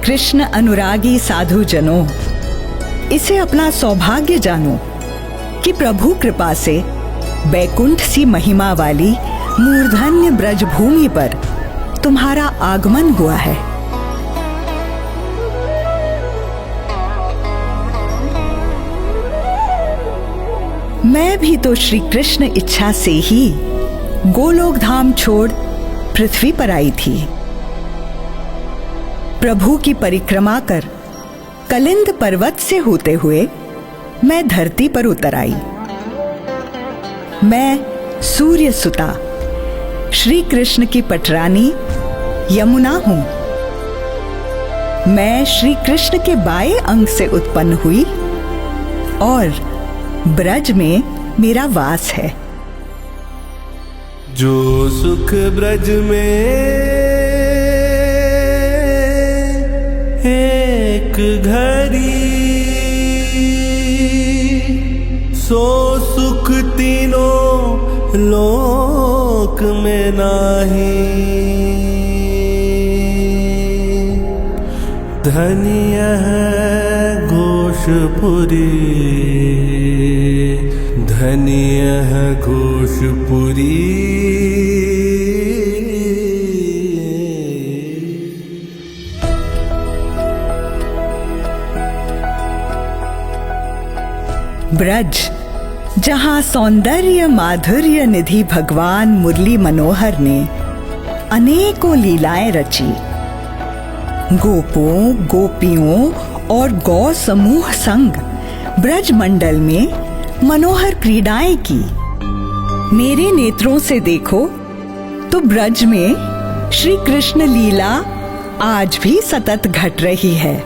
कृष्ण अनुरागी साधु जनों, इसे अपना सौभाग्य जानो कि प्रभु कृपा से बैकुंठ सी महिमा वाली मूर्धन्य ब्रजभूमि पर तुम्हारा आगमन हुआ है। मैं भी तो श्री कृष्ण इच्छा से ही गोलोक धाम छोड़ पृथ्वी पर आई थी। प्रभु की परिक्रमा कर कलिंद पर्वत से होते हुए मैं धरती पर उतर आई। मैं सूर्य सुता श्री कृष्ण की पटरानी यमुना हूं। मैं श्री कृष्ण के बाएं अंग से उत्पन्न हुई और ब्रज में मेरा वास है। जो सुख ब्रज में एक घड़ी, सो सुख तीनों लोक में नाही। धन्य है घोषपुरी, धन्य है घोषपुरी। ब्रज, जहां सौंदर्य माधुर्य निधि भगवान मुरली मनोहर ने अनेकों लीलाएं रची। गोपों, गोपियों और गौ समूह संग ब्रज मंडल में मनोहर क्रीडाएं की। मेरे नेत्रों से देखो तो ब्रज में श्री कृष्ण लीला आज भी सतत घट रही है।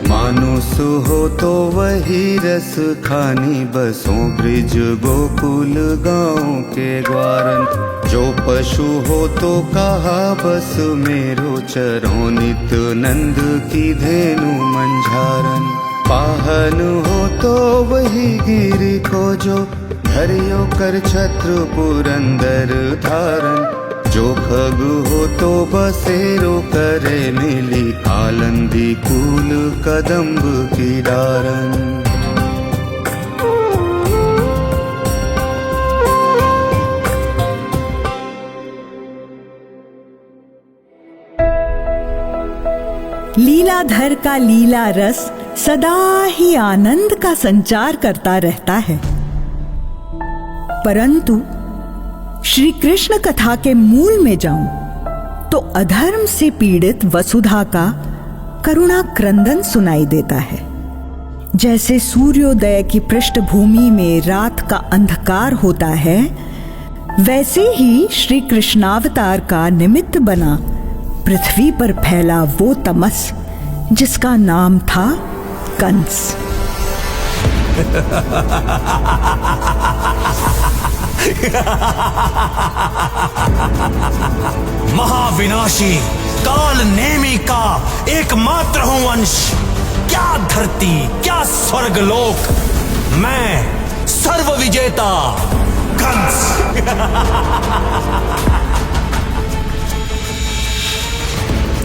मानुष हो तो वही रस खानी, बसों ब्रिज गोकुल गाँव के ग्वारन। जो पशु हो तो कहा बस मेरो चरों, नित नंद की धेनु मंझारन। पाहन हो तो वही गिरि को जो धरियो कर छत्र पुरंदर धारन। जो खग हो तो बसेरो करे मिली, आलंदी कूल कदम्ब की डारन। लीलाधर का लीला रस सदा ही आनंद का संचार करता रहता है, परंतु श्री कृष्ण कथा के मूल में जाऊं तो अधर्म से पीड़ित वसुधा का करुणा क्रंदन सुनाई देता है। जैसे सूर्योदय की पृष्ठभूमि में रात का अंधकार होता है, वैसे ही श्री कृष्णावतार का निमित्त बना पृथ्वी पर फैला वो तमस जिसका नाम था कंस। महाविनाशी काल नेमी का एकमात्र हूं अंश। क्या धरती, क्या स्वर्गलोक, मैं सर्व विजेता कंस।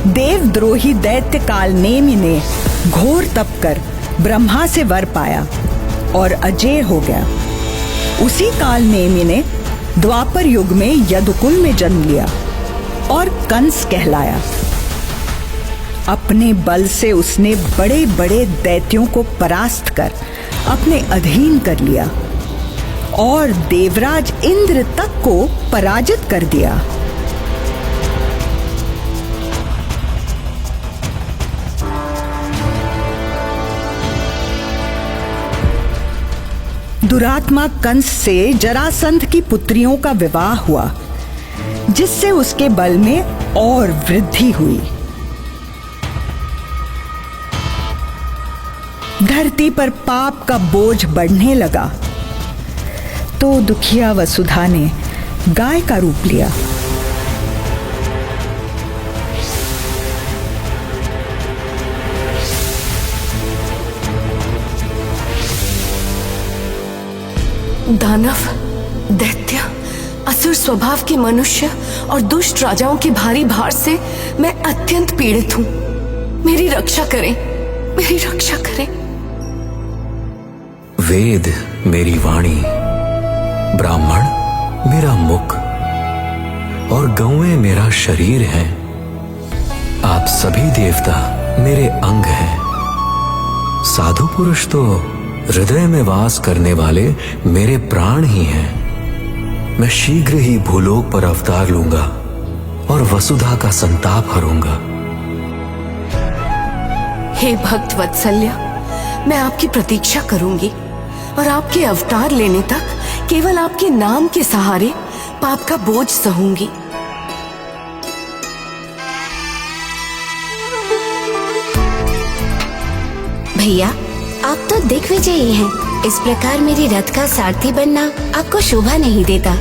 देवद्रोही दैत्य काल नेमि ने घोर तप कर ब्रह्मा से वर पाया और अजेय हो गया। उसी काल नेमि ने द्वापर युग में यदुकुल में जन्म लिया और कंस कहलाया। अपने बल से उसने बड़े बड़े दैत्यों को परास्त कर अपने अधीन कर लिया और देवराज इंद्र तक को पराजित कर दिया। दुरात्मा कंस से जरासंध की पुत्रियों का विवाह हुआ, जिससे उसके बल में और वृद्धि हुई। धरती पर पाप का बोझ बढ़ने लगा तो दुखिया वसुधा ने गाय का रूप लिया। दानव, दैत्य, असुर स्वभाव के मनुष्य और दुष्ट राजाओं के भारी भार से मैं अत्यंत पीड़ित हूँ। मेरी रक्षा करें, मेरी रक्षा करें। वेद मेरी वाणी, ब्राह्मण मेरा मुख और गौएं मेरा शरीर हैं। आप सभी देवता मेरे अंग हैं। साधु पुरुष तो हृदय में वास करने वाले मेरे प्राण ही हैं। मैं शीघ्र ही भूलोक पर अवतार लूंगा और वसुधा का संताप हरूंगा। हे भक्त वत्सल्य, मैं आपकी प्रतीक्षा करूंगी और आपके अवतार लेने तक केवल आपके नाम के सहारे पाप का बोझ सहूंगी। भैया, आप तो दिग्विजयी हैं। इस प्रकार मेरी रथ का सारथी बनना आपको शोभा नहीं देता।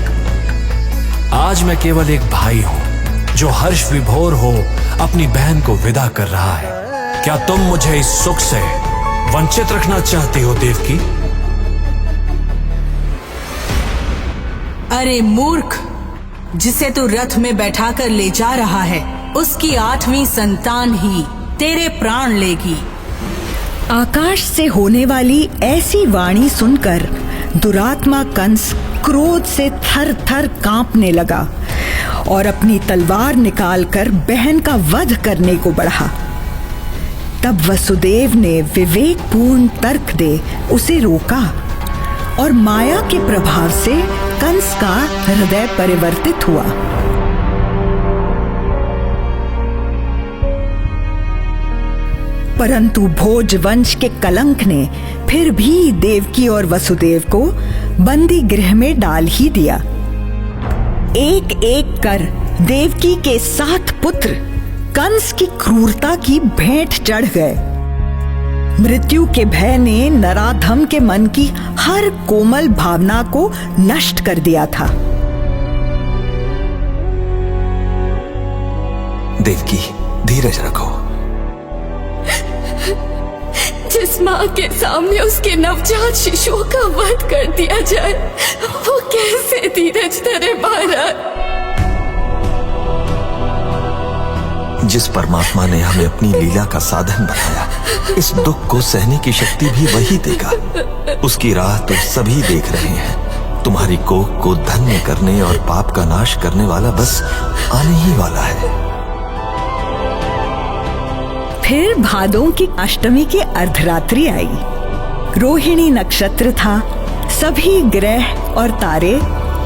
आज मैं केवल एक भाई हूँ जो हर्ष विभोर हो अपनी बहन को विदा कर रहा है। क्या तुम मुझे इस सुख से वंचित रखना चाहती हो देवकी? अरे मूर्ख, जिसे तू रथ में बैठाकर ले जा रहा है, उसकी 8वीं संतान ही तेरे प्राण लेगी। आकाश से होने वाली ऐसी वाणी सुनकर दुरात्मा कंस क्रोध से थर थर कांपने लगा और अपनी तलवार निकालकर बहन का वध करने को बढ़ा। तब वसुदेव ने विवेकपूर्ण तर्क दे उसे रोका और माया के प्रभाव से कंस का हृदय परिवर्तित हुआ। परंतु भोज वंश के कलंक ने फिर भी देवकी और वसुदेव को बंदी गृह में डाल ही दिया। एक एक कर देवकी के 7 पुत्र कंस की क्रूरता की भेंट चढ़ गए। मृत्यु के भय ने नराधम के मन की हर कोमल भावना को नष्ट कर दिया था। देवकी, धीरज रखो। जिस माँ के सामने उसके नवजात शिशुओं का वध कर दिया जाए, वो कैसे धीरज धरे महाराज? जिस परमात्मा ने हमें अपनी लीला का साधन बनाया, इस दुख को सहने की शक्ति भी वही देगा। उसकी राह तो सभी देख रहे हैं। तुम्हारी कोख को धन्य करने और पाप का नाश करने वाला बस आने ही वाला है। फिर भादों की अष्टमी की अर्धरात्रि आई। रोहिणी नक्षत्र था। सभी ग्रह और तारे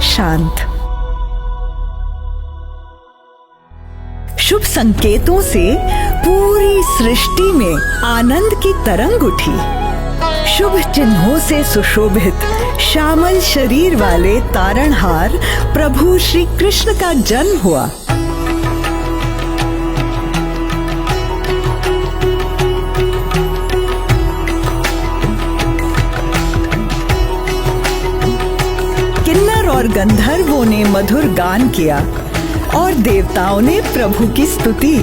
शांत। शुभ संकेतों से पूरी सृष्टि में आनंद की तरंग उठी। शुभ चिन्हों से सुशोभित श्यामल शरीर वाले तारणहार प्रभु श्री कृष्ण का जन्म हुआ। और गंधर्वों ने मधुर गान किया और देवताओं ने प्रभु की स्तुति।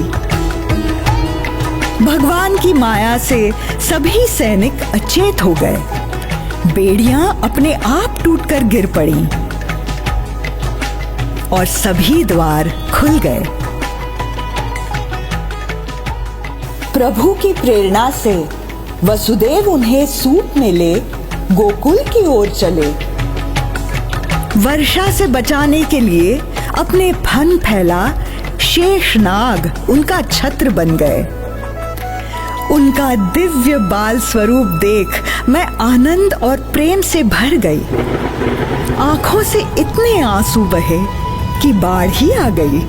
भगवान की माया से सभी सैनिक अचेत हो गए। बेड़ियां अपने आप टूटकर गिर पड़ी और सभी द्वार खुल गए। प्रभु की प्रेरणा से वसुदेव उन्हें सूत में ले गोकुल की ओर चले। वर्षा से बचाने के लिए अपने फन फैला शेषनाग उनका छत्र बन गए। उनका दिव्य बाल स्वरूप देख मैं आनंद और प्रेम से भर गई। आंखों से इतने आंसू बहे कि बाढ़ ही आ गई।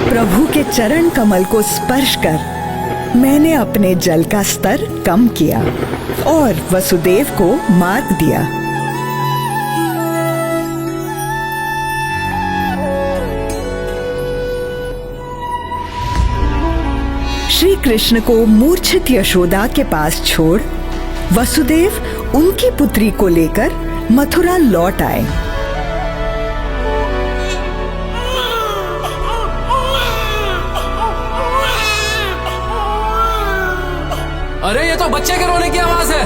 प्रभु के चरण कमल को स्पर्श कर मैंने अपने जल का स्तर कम किया और वसुदेव को मार्ग दिया। श्री कृष्ण को मूर्छित यशोदा के पास छोड़ वसुदेव उनकी पुत्री को लेकर मथुरा लौट आए। अरे ये तो बच्चे के रोने की आवाज है।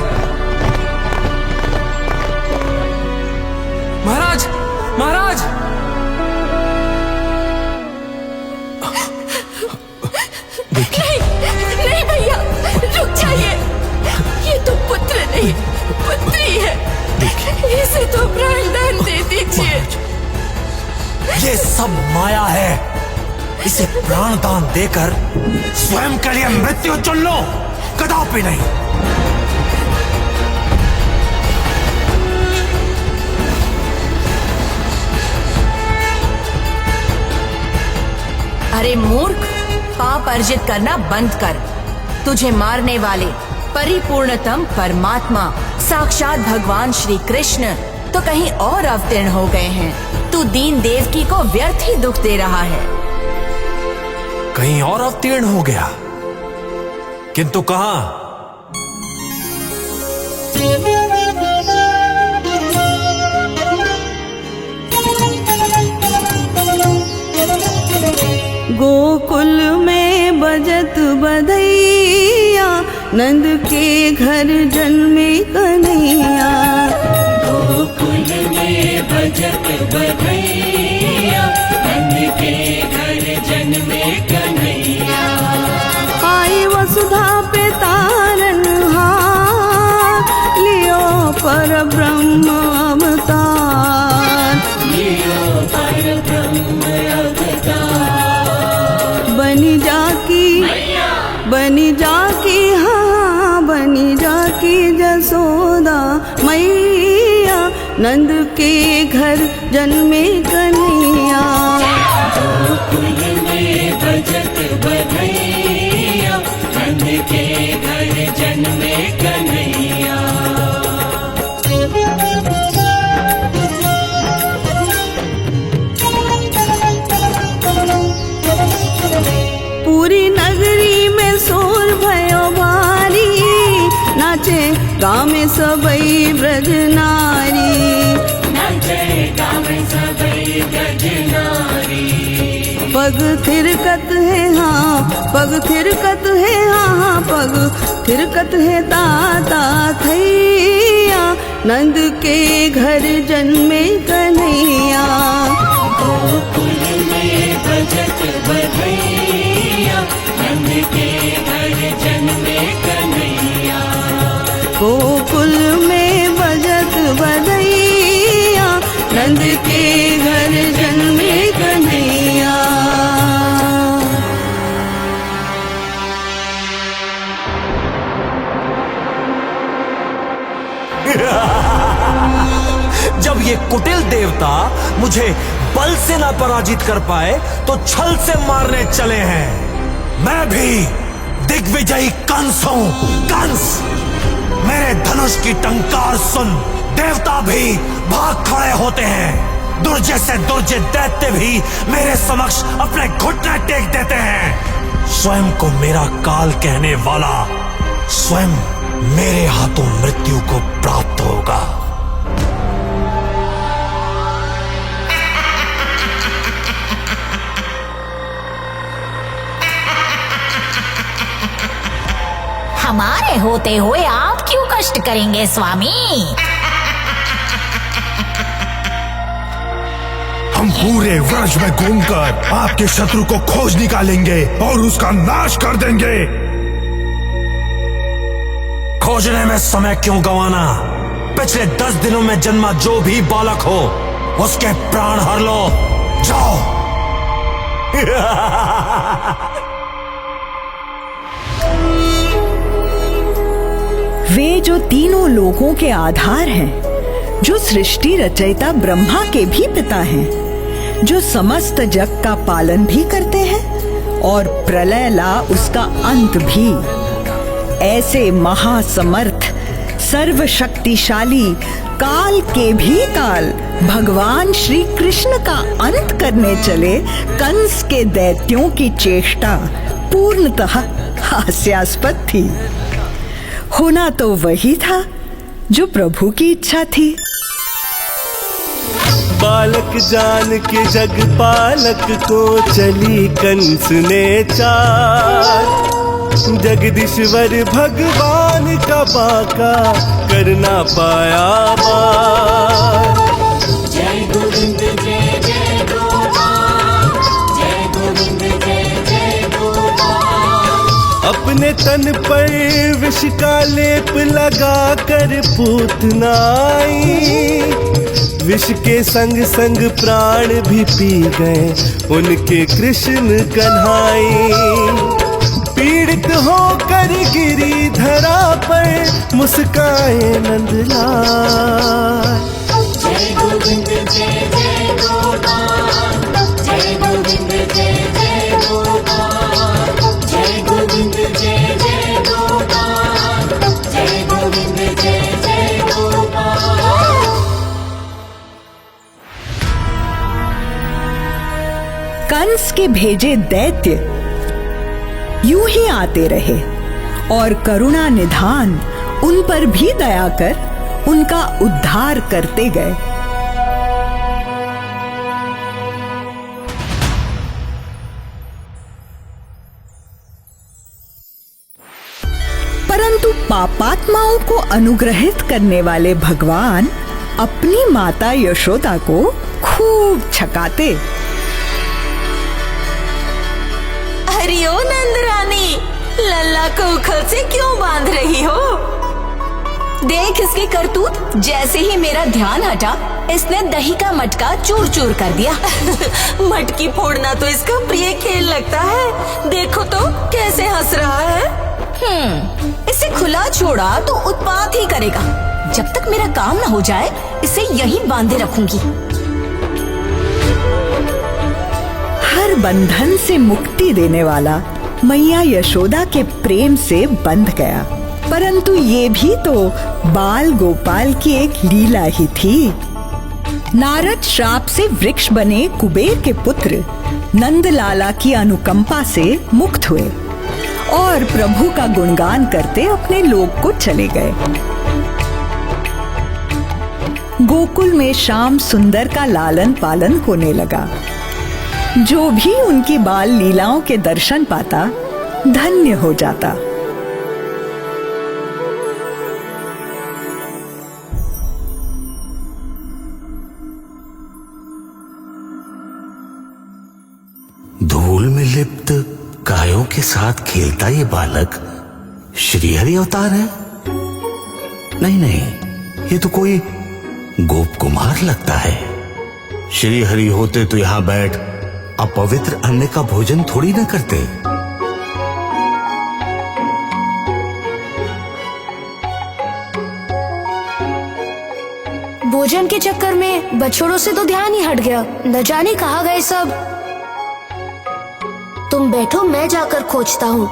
ये सब माया है। इसे प्राणदान देकर स्वयं के लिए मृत्यु चुन लो, कदापि नहीं। अरे मूर्ख, पाप अर्जित करना बंद कर। तुझे मारने वाले परिपूर्णतम परमात्मा साक्षात भगवान श्री कृष्ण तो कहीं और अवतीर्ण हो गए हैं। तू दीन देवकी को व्यर्थ ही दुख दे रहा है। कहीं और अवतीर्ण हो गया, किंतु कहां? गोकुल में बजत बधैया, नंद के घर जन्मे कन्हैया। गोकुल में बजत बधैया, नंद के घर जन्मे कन्हैया। आई वसुधा पे तारनहार, लियो पर ब्रह्म अवतार। लियो पर ब्रह्म अवतार। बनी जाकी हाँ बनी जाकी जसोदा मैया, नंद के घर जन्मे कन्हैया। गोकुल में बजत बधैया, नंद के घर जन्मे कन्हैया। पूरी नगरी में शोर भयो भारी, नाचे गाँव में सबई ब्रज नारी। नाचे गाँव में सबई ब्रज नारी। पग थिरकत है हाँ, पग थिरकत है हाँ, पग थिरकत है ताता थैया, नंद के घर जन्मे कन्हैया। गोकुल में बजत बधैया, नंद के घर जन्मे कन्हैया। गोकुल में बजत बधैया, नंद के घर जन्मे कन्हैया। जब ये कुटिल देवता मुझे बल से ना पराजित कर पाए तो छल से मारने चले हैं। मैं भी दिग्विजयी कंस हूं, कंस। मेरे धनुष की टंकार सुन देवता भी भाग खड़े होते हैं। दुर्जय से दुर्जय दैत्य भी मेरे समक्ष अपने घुटने टेक देते हैं। स्वयं को मेरा काल कहने वाला स्वयं मेरे हाथों मृत्यु को प्राप्त होगा। हमारे होते हुए आप क्यों कष्ट करेंगे स्वामी? हम पूरे व्रज में घूमकर आपके शत्रु को खोज निकालेंगे और उसका नाश कर देंगे। खोजने में समय क्यों गंवाना? पिछले 10 दिनों में जन्मा जो भी बालक हो उसके प्राण हर लो, जाओ। वे जो तीनों लोगों के आधार हैं, जो सृष्टि रचयिता ब्रह्मा के भी पिता हैं, जो समस्त जग का पालन भी करते हैं और प्रलय ला उसका अंत भी, ऐसे महासमर्थ सर्वशक्तिशाली काल के भी काल भगवान श्री कृष्ण का अंत करने चले कंस के दैत्यों की चेष्टा पूर्णतः हास्यास्पद थी। होना तो वही था जो प्रभु की इच्छा थी। बालक जान के जग पालक को चली कंस ने चाल। जगदीश्वर भगवान का बाका करना पाया बार। जय गोविंद जय जय गोपाल, जय गोविंद जय जय गोपाल। अपने तन पर विष का लेप लगा कर पूतना आई, विष के संग संग प्राण भी पी गए उनके कृष्ण कन्हाई। पीड़ित होकर गिरी धरा पर मुस्काए नंदलाल। जय गोविंद जय जय गोपाल, जय गोविंद जय जय गोपाल, जय गोविंद जय जय गोपाल, जय गोविंद जय जय गोपाल। कंस के भेजे दैत्य यूं ही आते रहे और करुणा निधान उन पर भी दया कर उनका उद्धार करते गए। परंतु पापात्माओं को अनुग्रहित करने वाले भगवान अपनी माता यशोदा को खूब छकाते। अरे ओ नंदरानी, लल्ला को उखल से क्यों बांध रही हो? देख इसकी करतूत, जैसे ही मेरा ध्यान हटा इसने दही का मटका चूर चूर कर दिया। मटकी फोड़ना तो इसका प्रिय खेल लगता है। देखो तो कैसे हंस रहा है। इसे खुला छोड़ा तो उत्पात ही करेगा। जब तक मेरा काम न हो जाए इसे यहीं बांधे रखूंगी। हर बंधन से मुक्ति देने वाला मैया यशोदा के प्रेम से बंध गया। परंतु ये भी तो बाल गोपाल की एक लीला ही थी। नारद श्राप से वृक्ष बने कुबेर के पुत्र नंदलाला की अनुकंपा से मुक्त हुए और प्रभु का गुणगान करते अपने लोक को चले गए। गोकुल में श्याम सुंदर का लालन पालन होने लगा। जो भी उनकी बाल लीलाओं के दर्शन पाता धन्य हो जाता। धूल में लिप्त गायों के साथ खेलता ये बालक श्रीहरि अवतार है? नहीं, ये तो कोई गोप कुमार लगता है। श्रीहरि होते तो यहां बैठ अपवित्र अन्न का भोजन थोड़ी न करते। भोजन के चक्कर में बछड़ों से तो ध्यान ही हट गया। न जाने कहाँ गए सब। तुम बैठो, मैं जाकर खोजता हूँ।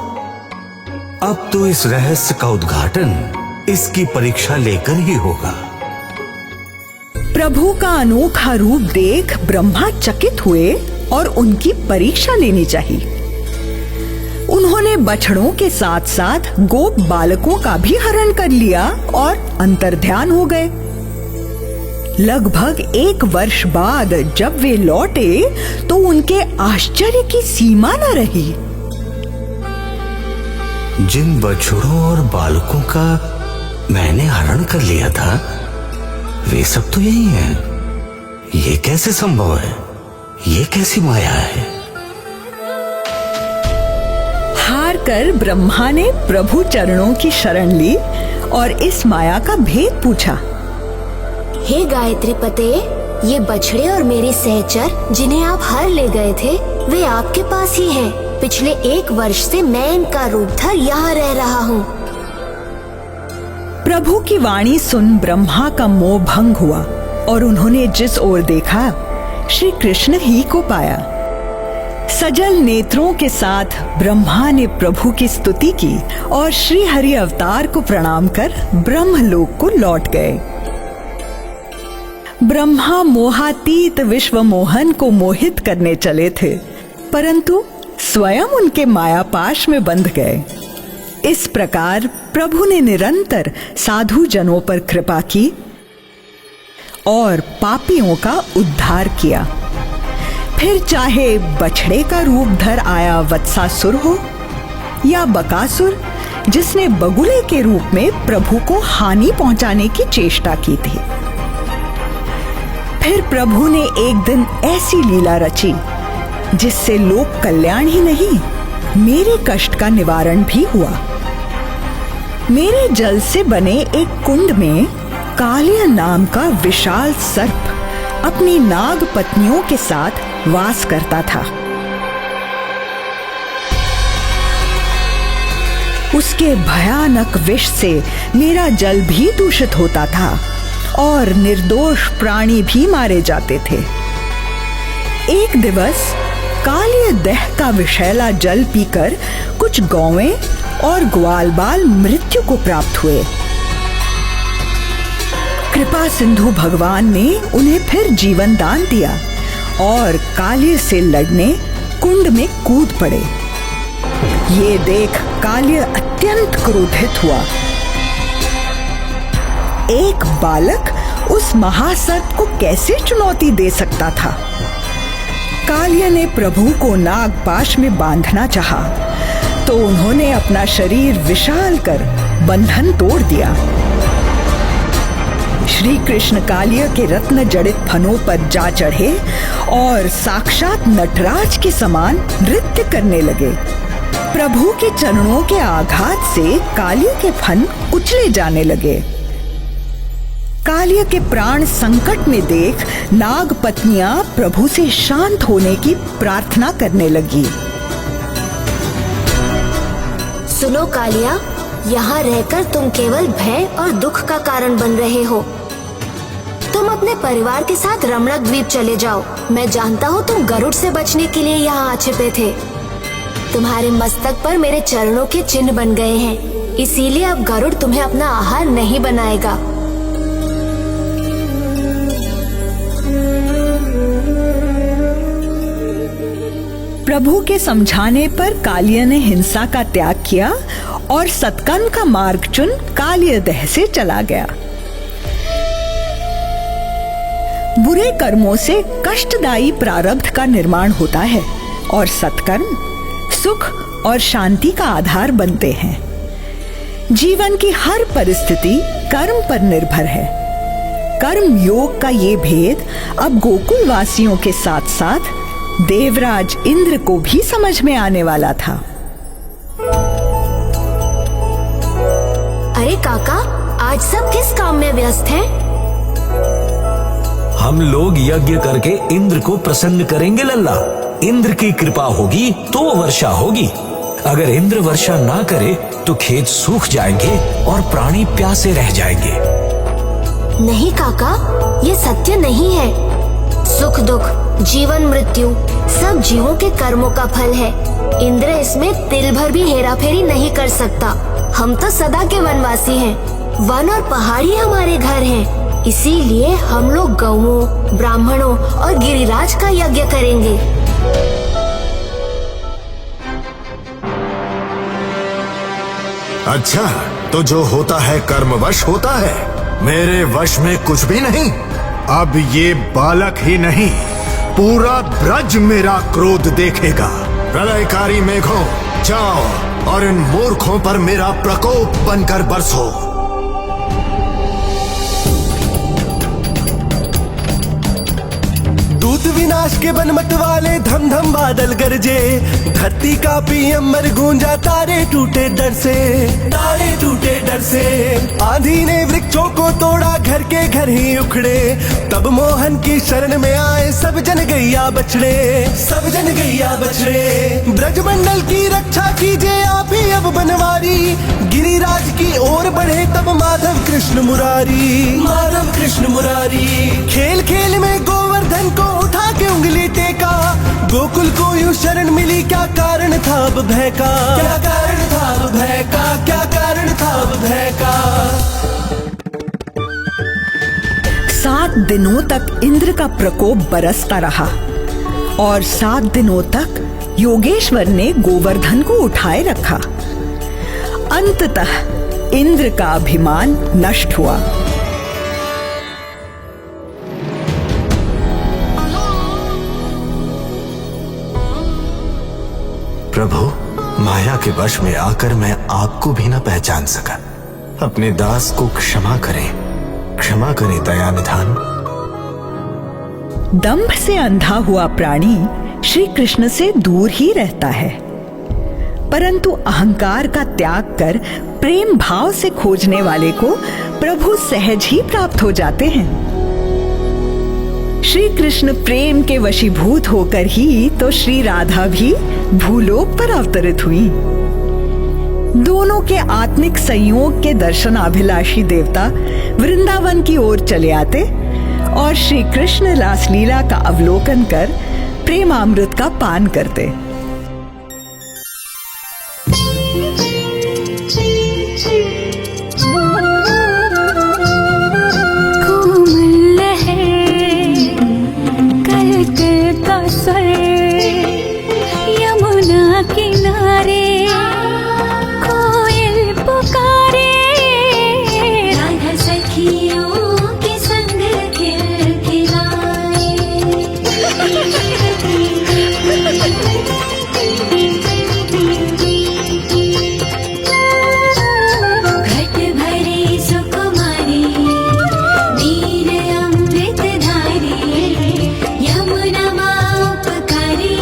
अब तो इस रहस्य का उद्घाटन इसकी परीक्षा लेकर ही होगा। प्रभु का अनोखा रूप देख ब्रह्मा चकित हुए और उनकी परीक्षा लेनी चाहिए। उन्होंने बछड़ों के साथ साथ गोप बालकों का भी हरण कर लिया और अंतर्ध्यान हो गए। लगभग 1 वर्ष बाद जब वे लौटे तो उनके आश्चर्य की सीमा न रही। जिन बछड़ों और बालकों का मैंने हरण कर लिया था वे सब तो यही हैं। ये कैसे संभव है? ये कैसी माया है? हार कर ब्रह्मा ने प्रभु चरणों की शरण ली और इस माया का भेद पूछा। हे गायत्री पते, ये बछड़े और मेरे सहचर जिन्हें आप हर ले गए थे वे आपके पास ही हैं। पिछले 1 वर्ष से मैं इनका रूप धर यहाँ रह रहा हूँ। प्रभु की वाणी सुन ब्रह्मा का मोह भंग हुआ और उन्होंने जिस ओर देखा श्री कृष्ण ही को पाया। सजल नेत्रों के साथ ब्रह्मा ने प्रभु की स्तुति की और श्री हरि अवतार को प्रणाम कर ब्रह्मलोक को लौट गए। ब्रह्मा मोहातीत विश्व मोहन को मोहित करने चले थे, परंतु स्वयं उनके मायापाश में बंध गए। इस प्रकार प्रभु ने निरंतर साधु जनों पर कृपा की और पापियों का उद्धार किया। फिर चाहे बछड़े का रूप धर आया वत्सासुर हो या बकासुर जिसने बगुले के रूप में प्रभु को हानि पहुंचाने की चेष्टा की थी। फिर प्रभु ने एक दिन ऐसी लीला रची जिससे लोक कल्याण ही नहीं मेरे कष्ट का निवारण भी हुआ। मेरे जल से बने एक कुंड में कालिया नाम का विशाल सर्प अपनी नाग पत्नियों के साथ वास करता था। उसके भयानक विष से मेरा जल भी दूषित होता था और निर्दोष प्राणी भी मारे जाते थे। एक दिवस कालिय दह का विषैला जल पीकर कुछ गौएं और ग्वालबाल मृत्यु को प्राप्त हुए। कृपा सिंधु भगवान ने उन्हें फिर जीवन दान दिया और कालिय से लड़ने कुंड में कूद पड़े। ये देख कालिय अत्यंत क्रोधित हुआ। एक बालक उस महासर्प को कैसे चुनौती दे सकता था? कालिय ने प्रभु को नागपाश में बांधना चाहा, तो उन्होंने अपना शरीर विशाल कर बंधन तोड़ दिया। श्री कृष्ण कालिय के रत्न जड़ित फनों पर जा चढ़े और साक्षात नटराज के समान नृत्य करने लगे। प्रभु के चरणों के आघात से कालिय के फन कुचले जाने लगे। कालिय के प्राण संकट में देख नाग पत्नियां प्रभु से शांत होने की प्रार्थना करने लगी। सुनो कालिया, यहाँ रहकर तुम केवल भय और दुख का कारण बन रहे हो। तुम अपने परिवार के साथ रमणक द्वीप चले जाओ। मैं जानता हूँ तुम गरुड़ से बचने के लिए यहाँ आ छिपे थे। तुम्हारे मस्तक पर मेरे चरणों के चिन्ह बन गए हैं, इसीलिए अब गरुड़ तुम्हें अपना आहार नहीं बनाएगा। प्रभु के समझाने पर कालिय ने हिंसा का त्याग किया और सत्कर्म का मार्ग चुन कालिय दह से चला गया। बुरे कर्मों से कष्टदायी प्रारब्ध का निर्माण होता है और सत्कर्म सुख और शांति का आधार बनते हैं। जीवन की हर परिस्थिति कर्म पर निर्भर है। कर्म योग का ये भेद अब गोकुल वासियों के साथ साथ देवराज इंद्र को भी समझ में आने वाला था। अरे काका, आज सब किस काम में व्यस्त हैं? हम लोग यज्ञ करके इंद्र को प्रसन्न करेंगे लल्ला। इंद्र की कृपा होगी तो वर्षा होगी। अगर इंद्र वर्षा ना करे तो खेत सूख जाएंगे और प्राणी प्यासे रह जाएंगे। नहीं काका, ये सत्य नहीं है। सुख दुख, जीवन मृत्यु सब जीवों के कर्मों का फल है। इंद्र इसमें तिल भर भी हेराफेरी नहीं कर सकता। हम तो सदा के वनवासी हैं। वन और पहाड़ी हमारे घर हैं। इसीलिए हम लोग गौओं, ब्राह्मणों और गिरिराज का यज्ञ करेंगे। अच्छा, तो जो होता है कर्मवश होता है, मेरे वश में कुछ भी नहीं। अब ये बालक ही नहीं, पूरा ब्रज मेरा क्रोध देखेगा। प्रलयकारी मेघों, जाओ और इन मूर्खों पर मेरा प्रकोप बनकर बरसो। दूत विनाश के बनमत वाले धम धम बादल गरजे। धरती कांपी अम्बर गूंजा, तारे टूटे डर से, तारे टूटे डर से। आंधी ने वृक्षों को तोड़ा, घर के घर ही उखड़े। तब मोहन की शरण में आए सब जन गैया बछड़े, सब जन गैया बछड़े। ब्रजमंडल की रक्षा कीजिए आप ही अब बनवारी। गिरिराज की ओर बढ़े तब माधव कृष्ण मुरारी, माधव कृष्ण मुरारी। खेल खेल में गोवर्धन को उठा के उंगली टेका। गोकुल को यूं शरण मिली, क्या कारण था अब भय का, क्या कारण था अब भय का, क्या कारण था अब भय का। 7 दिनों तक इंद्र का प्रकोप बरसता रहा और 7 दिनों तक योगेश्वर ने गोवर्धन को उठाए रखा। अंततः इंद्र का अभिमान नष्ट हुआ। प्रभु, माया के वश में आकर मैं आपको भी न पहचान सका। अपने दास को क्षमा करें, क्षमा करें दया निधान। दंभ से अंधा हुआ प्राणी श्री कृष्ण से दूर ही रहता है, परंतु अहंकार का त्याग कर प्रेम भाव से खोजने वाले को प्रभु सहज ही प्राप्त हो जाते हैं। श्री कृष्ण प्रेम के वशीभूत होकर ही तो श्री राधा भी भूलोक पर अवतरित हुई। दोनों के आत्मिक संयोग के दर्शनाभिलाषी देवता वृंदावन की ओर चले आते और श्री कृष्ण रासलीला का अवलोकन कर प्रेमामृत का पान करते। कोमल है कलकत्ता स्वर, यमुना किनारे कोयल पुकारे, राधा सखियों के संग खिलखिलाए। घट भरे सुकुमारी, नीर अमृत धारी, यमुना माँ उपकारी,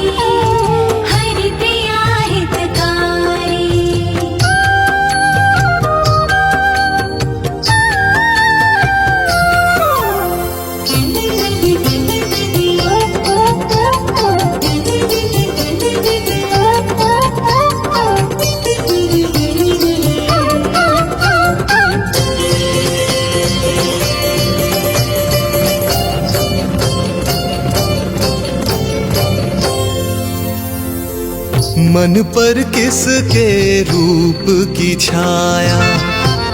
हरि प्रिया हितकारी। मन पर किसके रूप की छाया,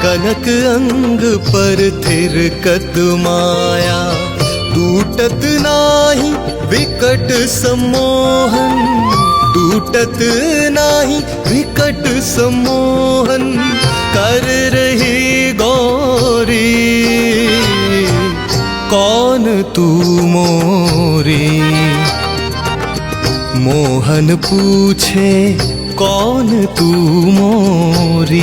कनक अंग पर थिरकत माया। टूटत नाही विकट सम्मोहन, टूटत नाही विकट सम्मोहन, कर रही गौरी कौन तू मोरी। मोहन पूछे कौन तू मोरी।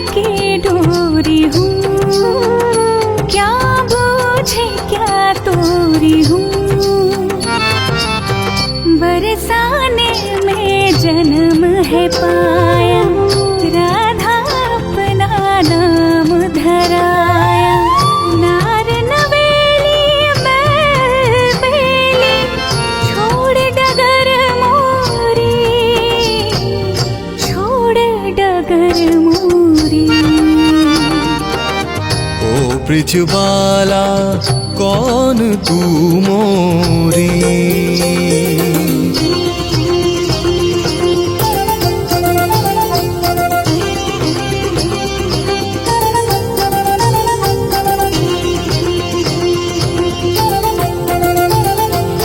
की डोरी हूँ, क्या बूझे क्या तोरी हूँ। बरसाने में जन्म है पाया, राधा अपना नाम धराया। नार नवेली बैल बेली, छोड़ डगर मोरी, छोड़ डगर मोरी। ओ ब्रिजबाला कौन तू मोरी।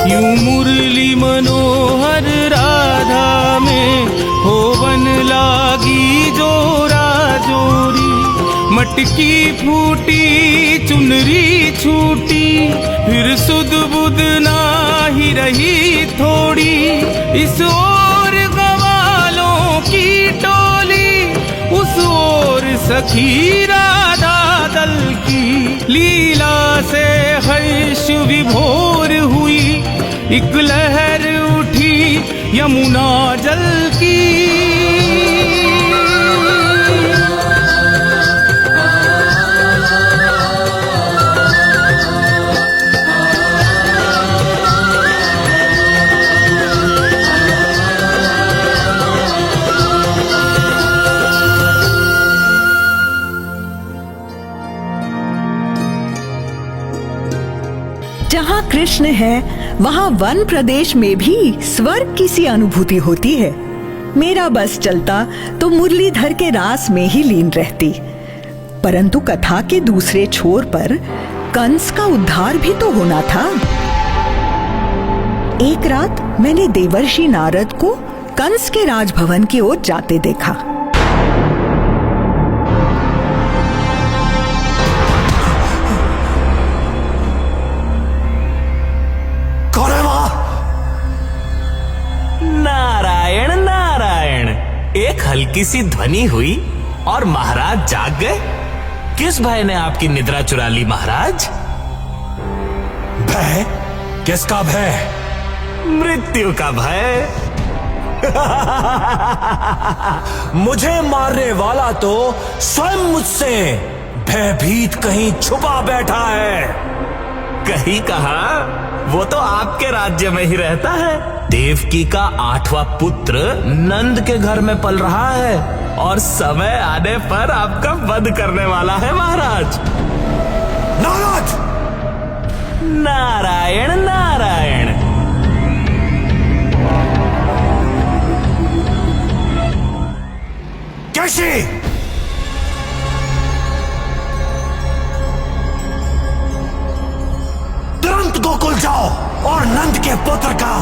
यूं मुरली मनोहर राधा में होवन लागी जोरा जोरी। मटकी फूटी चुनरी छूटी, फिर सुध बुध नाही रही थोड़ी। इस ओर गवालों की टोली, उस ओर सखी राधा दल की। लीला से हर्ष विभोर हुई, एक लहर उठी यमुना जल की। जहाँ कृष्ण है वहाँ वन प्रदेश में भी स्वर्ग की सी अनुभूति होती है। मेरा बस चलता तो मुरलीधर के रास में ही लीन रहती, परंतु कथा के दूसरे छोर पर कंस का उद्धार भी तो होना था। एक रात मैंने देवर्षि नारद को कंस के राजभवन की ओर जाते देखा। नारायण नारायण, एक हल्की सी ध्वनि हुई और महाराज जाग गए। किस भय ने आपकी निद्रा चुरा ली महाराज? भय? किसका भय? मृत्यु का भय। मुझे मारने वाला तो स्वयं मुझसे भयभीत कहीं छुपा बैठा है। कहीं कहा, वो तो आपके राज्य में ही रहता है। देवकी का 8वां पुत्र नंद के घर में पल रहा है और समय आने पर आपका वध करने वाला है महाराज। नारद! नारायण नारायण। कैसे? तुरंत गोकुल जाओ और नंद के पुत्र का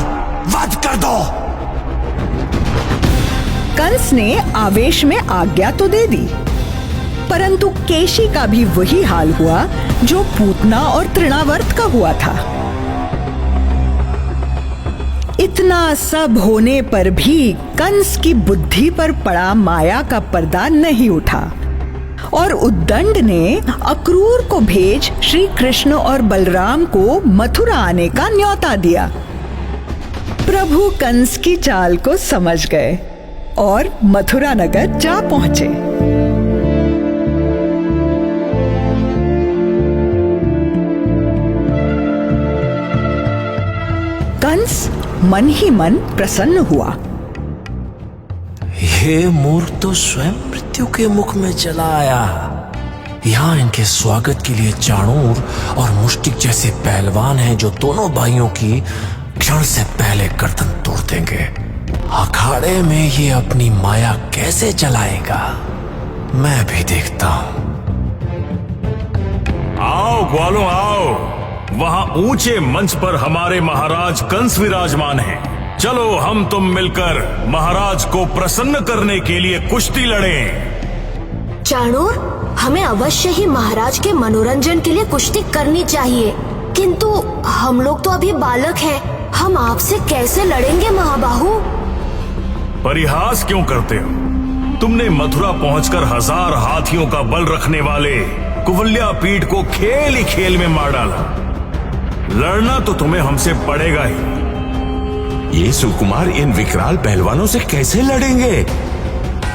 वध कर दो। कंस ने आवेश में आज्ञा तो दे दी, परंतु केशी का भी वही हाल हुआ जो पूतना और तृणावर्त का हुआ था। इतना सब होने पर भी कंस की बुद्धि पर पड़ा माया का पर्दा नहीं उठा और उद्दंड ने अक्रूर को भेज श्री कृष्ण और बलराम को मथुरा आने का न्योता दिया। प्रभु कंस की चाल को समझ गए और मथुरा नगर जा पहुंचे। कंस मन ही मन प्रसन्न हुआ। ये मूर्ख तो स्वयं मृत्यु के मुख में चला आया। यहाँ इनके स्वागत के लिए चाणूर और मुष्टिक जैसे पहलवान हैं जो दोनों भाइयों की क्षण से पहले गर्दन तोड़ देंगे। अखाड़े में ये अपनी माया कैसे चलाएगा, मैं भी देखता हूं। आओ ग्वालों आओ, वहां ऊंचे मंच पर हमारे महाराज कंस विराजमान हैं। चलो हम तुम मिलकर महाराज को प्रसन्न करने के लिए कुश्ती लड़ें। चाणूर, हमें अवश्य ही महाराज के मनोरंजन के लिए कुश्ती करनी चाहिए, किंतु हम लोग तो अभी बालक हैं, हम आपसे कैसे लड़ेंगे महाबाहु? परिहास क्यों करते हो? तुमने मथुरा पहुंचकर 1000 हाथियों का बल रखने वाले कुवल्या पीठ को खेल ही खेल में मार डाला। लड़ना तो तुम्हें हमसे पड़ेगा ही। ये सुकुमार इन विकराल पहलवानों से कैसे लड़ेंगे?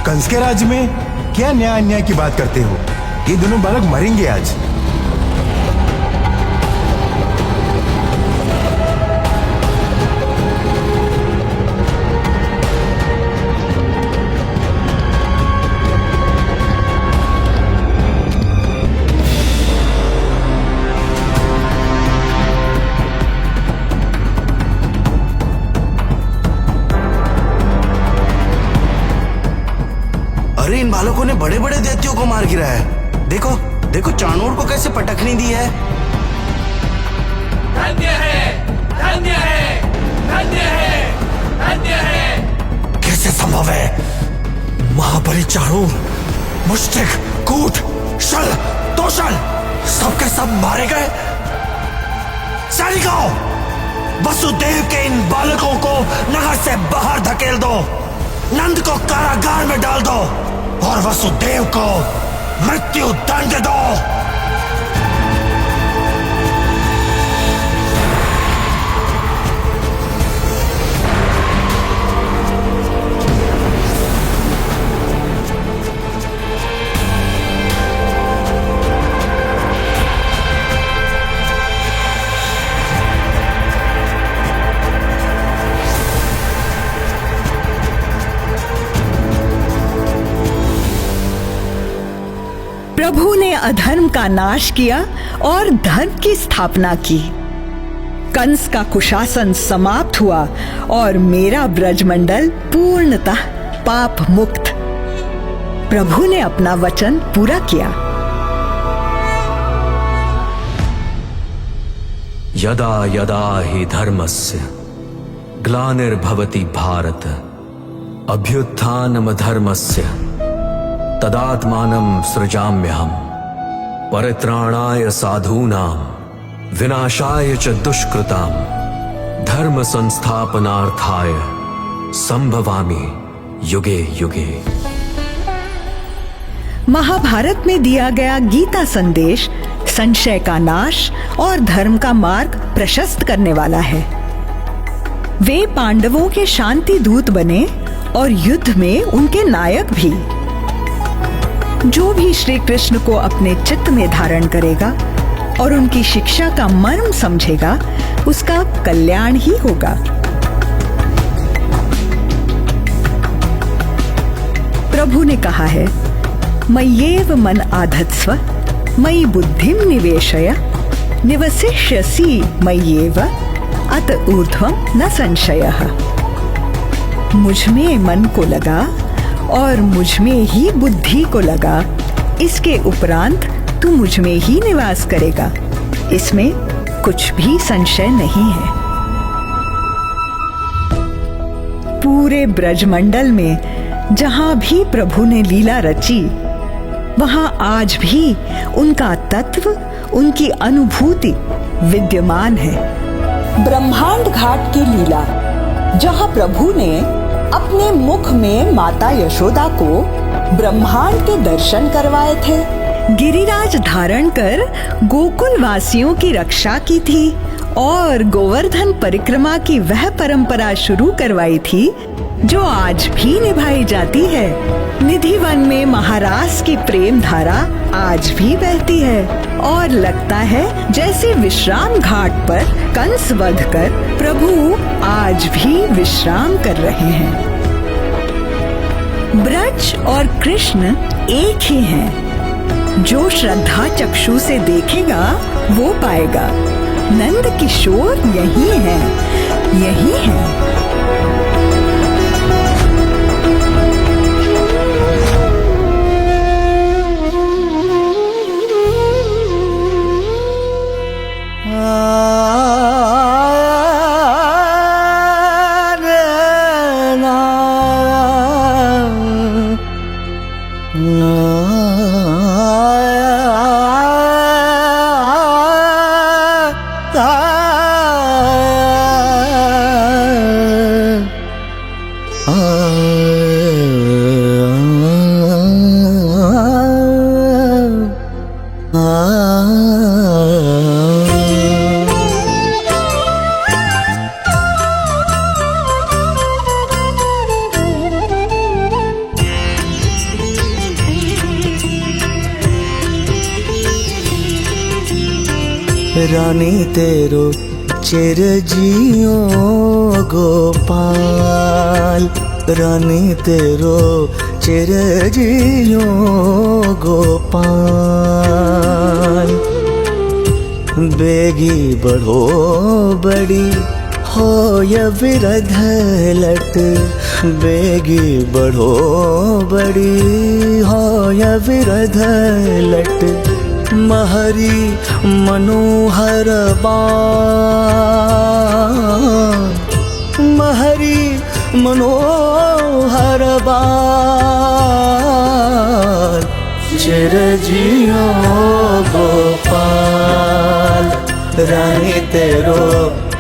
कंस के राज्य में क्या न्याय अन्याय की बात करते हो? ये दोनों बालक मरेंगे आज। अरे इन बालकों ने बड़े बड़े दैत्यों को मार गिरा है। देखो देखो चाणूर को कैसे पटखनी दी है। धन्य है, धन्य है, धन्य है, धन्य है। कैसे संभव है? महाबली चाणूर, मुष्टिक, कूट, शल, तोषण सबके सब मारे गए। सैनिकों, वसुदेव के इन बालकों को नगर से बाहर धकेल दो, नंद को कारागार में डाल दो और वसुदेव को मृत्यु दंड दो। प्रभु ने अधर्म का नाश किया और धर्म की स्थापना की। कंस का कुशासन समाप्त हुआ और मेरा ब्रजमंडल पूर्णतः पाप मुक्त। प्रभु ने अपना वचन पूरा किया। यदा यदा हि धर्मस्य ग्लानिर्भवति भारत अभ्युत्थानमधर्मस्य तदात्मानं सृजाम्यहम् परित्राणाय साधूनां विनाशाय च दुष्कृतां धर्म संस्थापनार्थाय संभवामि युगे युगे। महाभारत में दिया गया गीता संदेश संशय का नाश और धर्म का मार्ग प्रशस्त करने वाला है। वे पांडवों के शांति दूत बने और युद्ध में उनके नायक भी। जो भी श्री कृष्ण को अपने चित्त में धारण करेगा और उनकी शिक्षा का मर्म समझेगा, उसका कल्याण ही होगा। प्रभु ने कहा है, मय्येव मन आधत्स्व मयि बुद्धिम निवेशय निवसिष्यसि मय्येव अत ऊर्ध्वं न संशयः। मुझ में मन को लगा और मुझ में ही बुद्धि को लगा, इसके उपरांत तू मुझ में ही निवास करेगा, इसमें कुछ भी संशय नहीं है। पूरे ब्रजमंडल में जहां भी प्रभु ने लीला रची, वहां आज भी उनका तत्व, उनकी अनुभूति विद्यमान है। ब्रह्मांड घाट की लीला, जहां प्रभु ने अपने मुख में माता यशोदा को ब्रह्मांड के दर्शन करवाए थे, गिरिराज धारण कर गोकुल वासियों की रक्षा की थी और गोवर्धन परिक्रमा की वह परंपरा शुरू करवाई थी जो आज भी निभाई जाती है। निधि वन में महाराज की प्रेम धारा आज भी बहती है और लगता है जैसे विश्राम घाट पर कंस वध कर प्रभु आज भी विश्राम कर रहे हैं। ब्रज और कृष्ण एक ही हैं। जो श्रद्धा चक्षु से देखेगा वो पाएगा। नंद किशोर यही है, यही है। रानी तेरो चिर जियो गोपाल, रानी तेरो चिर जियो गोपाल। बेगी बढ़ो बड़ी हो या विरध लट, बेगी बढ़ो बड़ी हो या विरध लट। महरी मनोहर बाल, महरी मनोहर बाल। चिर जियो गोपाल, रानी तेरो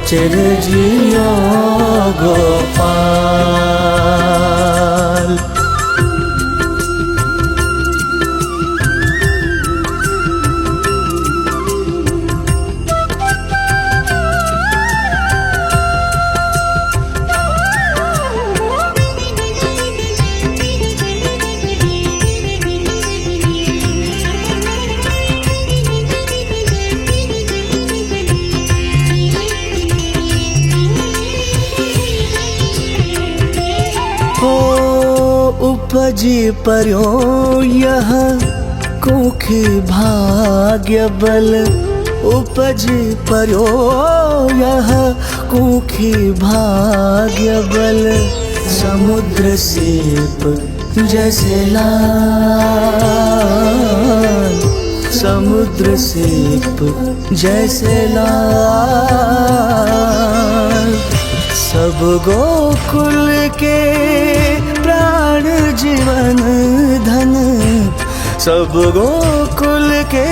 चिर जियो गोपाल। उपजी पर्यो यह कुखी भाग्य बल, उपजी पर्यो यह कुखी भाग्य बल। समुद्र सीप जैसे लाल, समुद्र सीप जैसे लाल। सब गोकुल के प्राण जीवन धन, सब गोकुल के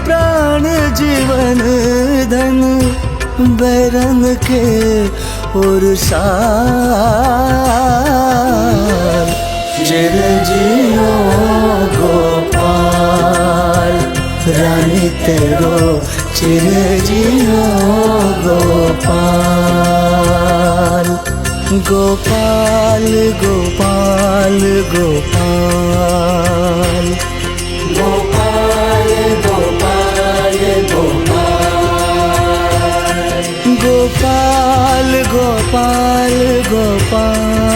प्राण जीवन धन। बैरन के उरसाल, चिर जियो गोपाल, रानी तेरो चिर जियो गोपाल। गोपाल गोपाल गोपाल गोपाल गोपाल गोपाल गोपाल गोपाल गोपाल